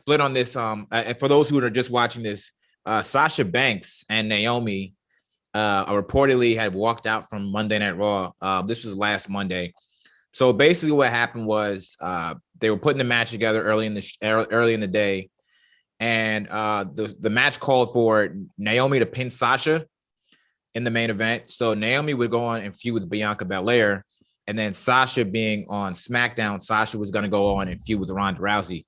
split on this. And for those who are just watching this, Sasha Banks and Naomi reportedly had walked out from Monday Night Raw. This was last Monday. So basically, what happened was they were putting the match together early in the day, and the match called for Naomi to pin Sasha in the main event. So Naomi would go on and feud with Bianca Belair, and then Sasha being on SmackDown, Sasha was going to go on and feud with Ronda Rousey.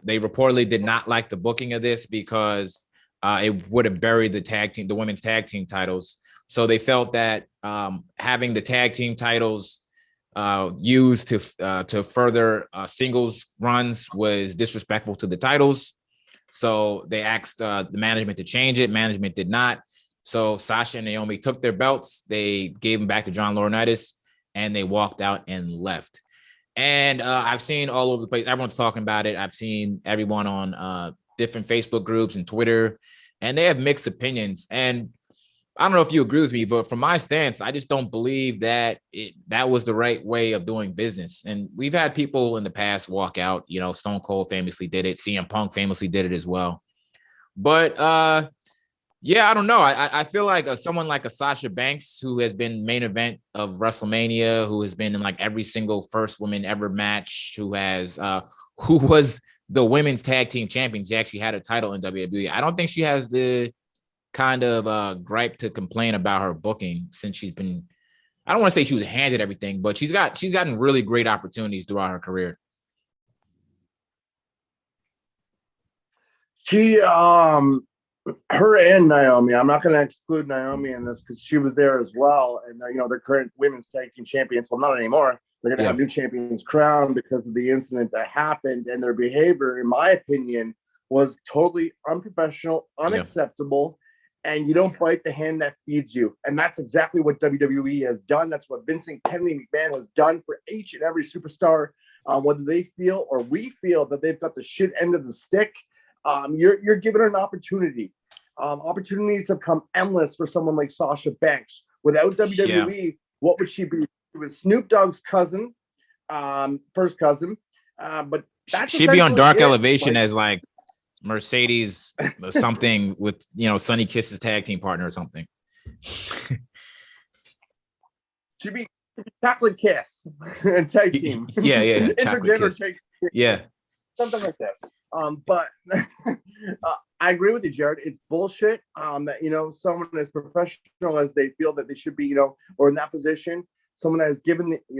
They reportedly did not like the booking of this because it would have buried the women's tag team titles. So they felt that having the tag team titles used to further singles runs was disrespectful to the titles. So they asked the management to change it. Management did not. So Sasha and Naomi took their belts. They gave them back to John Laurinaitis, and they walked out and left. And I've seen all over the place. Everyone's talking about it. I've seen everyone on different Facebook groups and Twitter, and they have mixed opinions. And I don't know if you agree with me, but from my stance, I just don't believe that that was the right way of doing business. And we've had people in the past walk out. You know, Stone Cold famously did it. CM Punk famously did it as well. But yeah, I don't know. I feel like someone like a Sasha Banks, who has been main event of WrestleMania, who has been in like every single first woman ever match, who was the women's tag team champion. She actually had a title in WWE. I don't think she has the kind of gripe to complain about her booking since she's been, I don't want to say she was handed everything, but she's gotten really great opportunities throughout her career. She her and Naomi, I'm not going to exclude Naomi in this because she was there as well, and they're current women's tag team champions. Well, not anymore. They're going to have new champions crowned because of the incident that happened, and their behavior, in my opinion, was totally unprofessional, unacceptable. And you don't bite the hand that feeds you. And that's exactly what WWE has done. That's what Vincent Kennedy McMahon has done for each and every superstar, whether they feel or we feel that they've got the shit end of the stick. You're given an opportunity. Opportunities have come endless for someone like Sasha Banks. Without WWE, what would she be? She was Snoop Dogg's cousin, first cousin. But she'd be on Dark Elevation as like Mercedes something with Sonny Kiss's tag team partner or something. She'd be Chocolate Kiss and tag team. Yeah. Chocolate Kiss. Yeah. Something like this. But I agree with you, Jared. It's bullshit that someone as professional as they feel that they should be, or in that position, someone that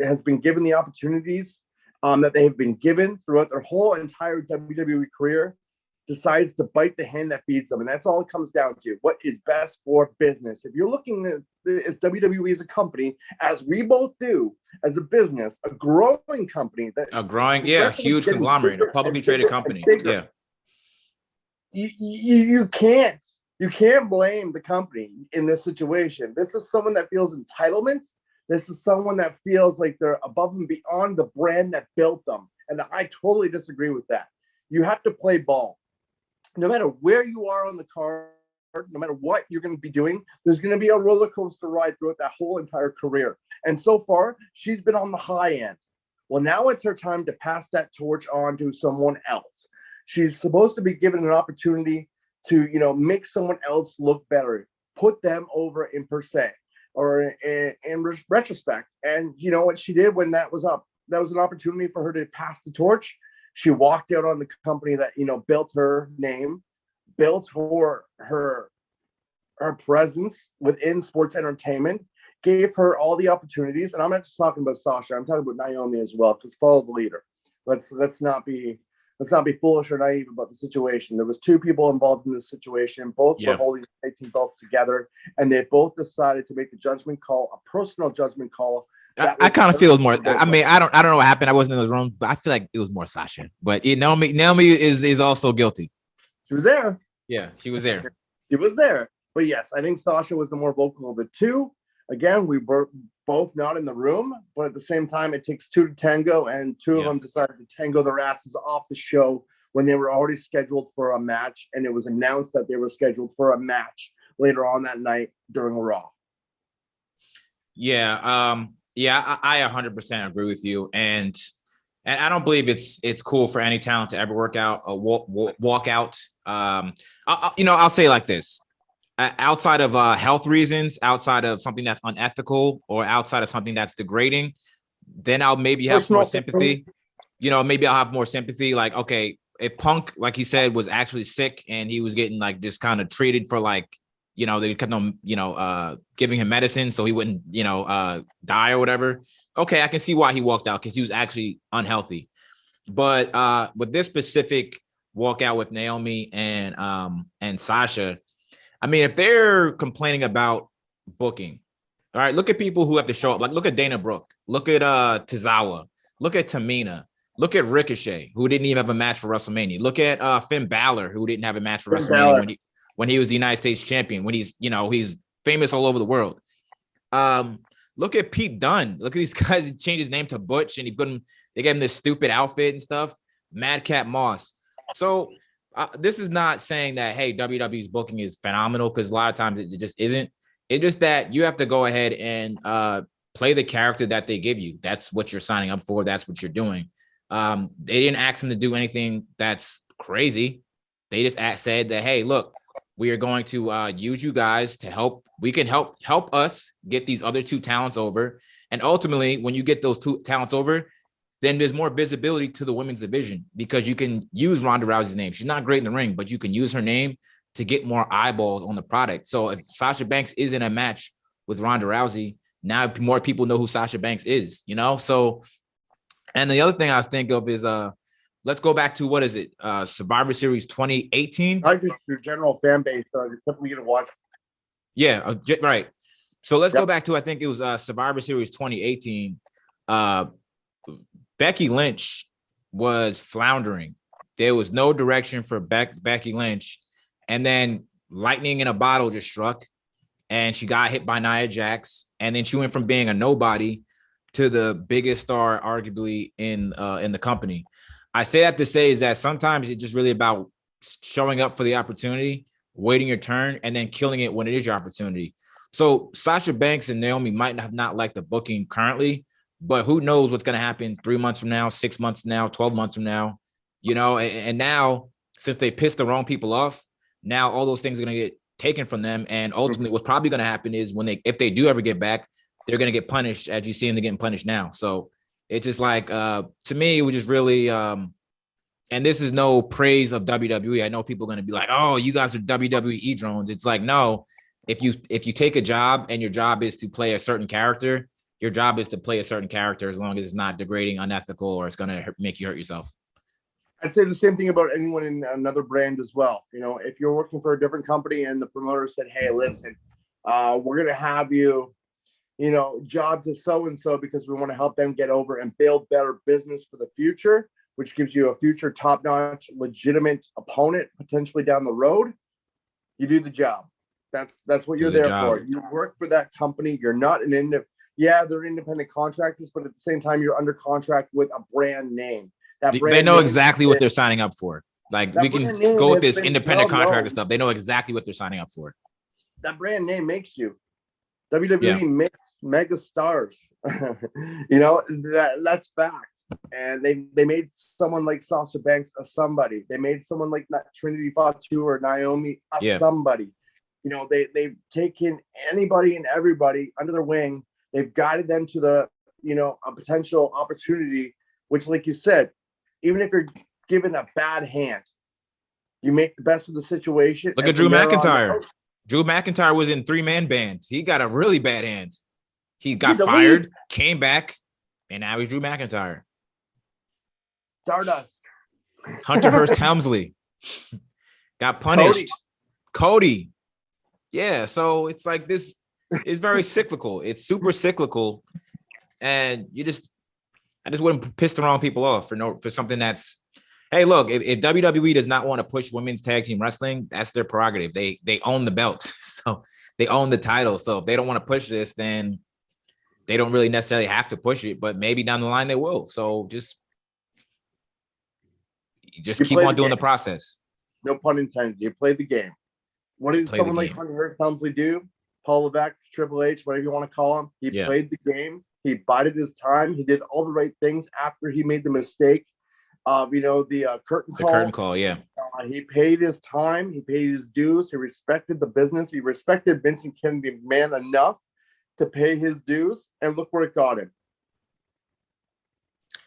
has been given the opportunities that they have been given throughout their whole entire WWE career, decides to bite the hand that feeds them. And that's all it comes down to. What is best for business? If you're looking at WWE as a company, as we both do, as a business, a growing company. Huge conglomerate, a publicly traded company. Yeah. You can't blame the company in this situation. This is someone that feels entitlement. This is someone that feels like they're above and beyond the brand that built them. And I totally disagree with that. You have to play ball. No matter where you are on the card, no matter what you're going to be doing, there's going to be a roller coaster ride throughout that whole entire career. And so far, she's been on the high end. Well, now it's her time to pass that torch on to someone else. She's supposed to be given an opportunity to, make someone else look better, put them over in per se, or in retrospect. And you know what she did when that was up? That was an opportunity for her to pass the torch. She walked out on the company that, built her name, built her presence within sports entertainment, gave her all the opportunities. And I'm not just talking about Sasha. I'm talking about Naomi as well, because follow the leader. Let's not be foolish or naive about the situation. There was two people involved in this situation. Both were holding the tag team belts together, and they both decided to make a judgment call, a personal judgment call. I kind of feel it was more. I mean, I don't know what happened. I wasn't in the room, but I feel like it was more Sasha. But Naomi is also guilty. She was there. Yeah, she was there. She was there. But yes, I think Sasha was the more vocal of the two. Again, we were both not in the room, but at the same time, it takes two to tango, and two of them decided to tango their asses off the show when they were already scheduled for a match, and it was announced that they were scheduled for a match later on that night during Raw. Yeah, I 100% agree with you. And And I don't believe it's cool for any talent to ever walk out. I'll say it like this: outside of health reasons, outside of something that's unethical, or outside of something that's degrading, then I'll maybe have more sympathy. Maybe I'll have more sympathy. Like, okay, if Punk, like he said, was actually sick and he was getting like just kind of treated for like, they kept on, giving him medicine so he wouldn't, die or whatever. Okay, I can see why he walked out, because he was actually unhealthy. But with this specific walkout with Naomi and Sasha, I mean, if they're complaining about booking, all right, look at people who have to show up. Like, look at Dana Brooke, look at Tozawa, look at Tamina, look at Ricochet, who didn't even have a match for WrestleMania. Look at Finn Balor, who didn't have a match for WrestleMania when he was the United States champion, when he's famous all over the world. Look at Pete Dunne. Look at these guys. He changed his name to Butch, and they gave him this stupid outfit and stuff. Madcap Moss. So this is not saying that, hey, WWE's booking is phenomenal, because a lot of times it just isn't. It's just that you have to go ahead and play the character that they give you. That's what you're signing up for. That's what you're doing. They didn't ask him to do anything that's crazy. They just said that, hey, look, we are going to use you guys to help. We can help us get these other two talents over. And ultimately, when you get those two talents over, then there's more visibility to the women's division, because you can use Ronda Rousey's name. She's not great in the ring, but you can use her name to get more eyeballs on the product. So if Sasha Banks is in a match with Ronda Rousey, now more people know who Sasha Banks is, So, and the other thing I was thinking of is, let's go back to, what is it? Survivor Series 2018. Not just your general fan base, you're simply going to watch. Yeah, right. So let's go back to, I think it was Survivor Series 2018. Becky Lynch was floundering. There was no direction for Becky Lynch. And then lightning in a bottle just struck, and she got hit by Nia Jax. And then she went from being a nobody to the biggest star, arguably, in the company. I say that to say is that sometimes it's just really about showing up for the opportunity, waiting your turn, and then killing it when it is your opportunity. So Sasha Banks and Naomi might have not liked the booking currently, but who knows what's going to happen 3 months from now, 6 months from now, 12 months from now, and now, since they pissed the wrong people off, now all those things are going to get taken from them. And ultimately what's probably going to happen is if they do ever get back, they're going to get punished, as you see them getting punished now. So it's just like, to me, it was just really, and this is no praise of WWE. I know people are going to be like, oh, you guys are WWE drones. It's like, no, if you take a job and your job is to play a certain character, your job is to play a certain character, as long as it's not degrading, unethical, or it's going to make you hurt yourself. I'd say the same thing about anyone in another brand as well. If you're working for a different company and the promoter said, hey, listen, we're going to have you, job to so-and-so, because we want to help them get over and build better business for the future, which gives you a future top-notch, legitimate opponent potentially down the road. You do the job. That's what you're there for. You work for that company. You're not an independent. Yeah, they're independent contractors, but at the same time, you're under contract with a brand name. They know exactly what they're signing up for. Like, we can go with this independent contractor stuff. They know exactly what they're signing up for. That brand name makes you. WWE makes mega stars. That's fact. And they made someone like Sasha Banks a somebody. They made someone like Trinity Fatu or Naomi a somebody. They've taken anybody and everybody under their wing. They've guided them to the, a potential opportunity, which, like you said, even if you're given a bad hand, you make the best of the situation. Look at Drew McIntyre. Drew McIntyre was in 3-man bands. He got a really bad hand. He got fired, came back, and now he's Drew McIntyre. Stardust. Hunter Hearst Helmsley got punished. Cody. Yeah, so it's like this is very cyclical. It's super cyclical. And I just wouldn't piss the wrong people off for something that's, hey, look, if WWE does not want to push women's tag team wrestling, that's their prerogative. They own the belt. So they own the title. So if they don't want to push this, then they don't really necessarily have to push it, but maybe down the line they will. So just keep on doing the process. No pun intended. You play the game. What did someone like Hunter Hearst Helmsley do? Paul Levesque, Triple H, whatever you want to call him. He played the game. He bided his time. He did all the right things after he made the mistake of, the curtain call. The curtain call, yeah. He paid his time. He paid his dues. He respected the business. He respected Vincent Kennedy McMahon enough to pay his dues. And look where it got him.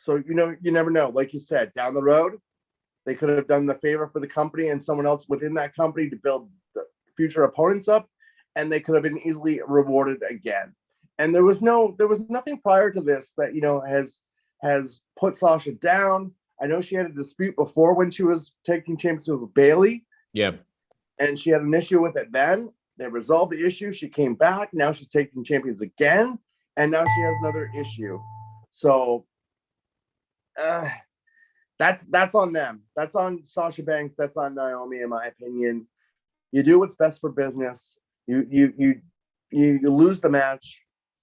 So, you never know. Like you said, down the road, they could have done the favor for the company and someone else within that company to build the future opponents up, and they could have been easily rewarded again. And there was nothing prior to this that, has put Sasha down. I know she had a dispute before when she was taking championship with Bayley. Yeah. And she had an issue with it then. They resolved the issue. She came back. Now she's taking champions again. And now she has another issue. So that's on them. That's on Sasha Banks. That's on Naomi, in my opinion. You do what's best for business. You lose the match.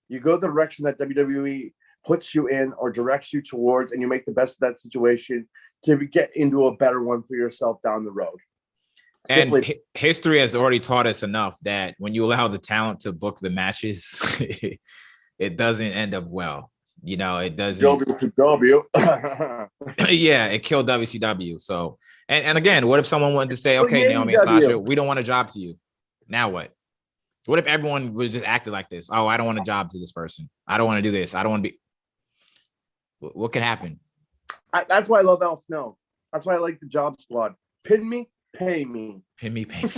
You go the direction that WWE puts you in or directs you towards, and you make the best of that situation to get into a better one for yourself down the road. And history has already taught us enough that when you allow the talent to book the matches, it doesn't end up well. It doesn't. WCW. Yeah, it killed WCW. So, and again, what if someone wanted to say, okay, Naomi and Sasha, we don't want a job to you. Now what? What if everyone was just acting like this? Oh, I don't want a job to this person. I don't want to do this. I don't want to be. What can happen? That's why I love Al Snow. That's why I like the Job Squad. Pin me, pay me. Pin me, pay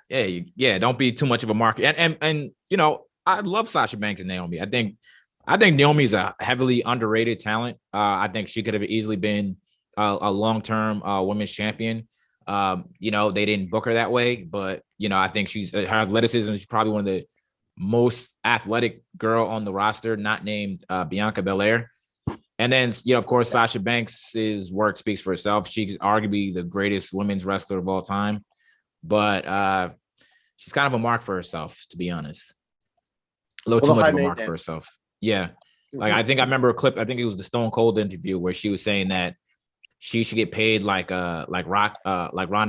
me. Yeah. Don't be too much of a market. And I love Sasha Banks and Naomi. I think Naomi's a heavily underrated talent. I think she could have easily been a long-term women's champion. They didn't book her that way, but I think her athleticism is probably one of the most athletic girl on the roster, not named Bianca Belair. And then, of course, Sasha Banks' work speaks for itself. She's arguably the greatest women's wrestler of all time, but she's kind of a mark for herself, to be honest. A little too much of a mark for herself. Yeah. Like, I think I remember a clip. I think it was the Stone Cold interview where she was saying that she should get paid like Ronda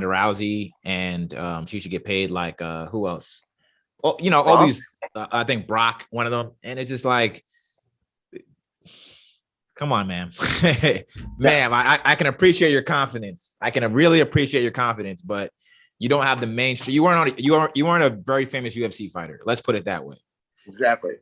Rousey, and she should get paid like who else? Oh, all these. I think Brock, one of them, and it's just like, come on, man, ma'am. I can appreciate your confidence. I can really appreciate your confidence, but you don't have the mainstream. You weren't a very famous UFC fighter. Let's put it that way. Exactly.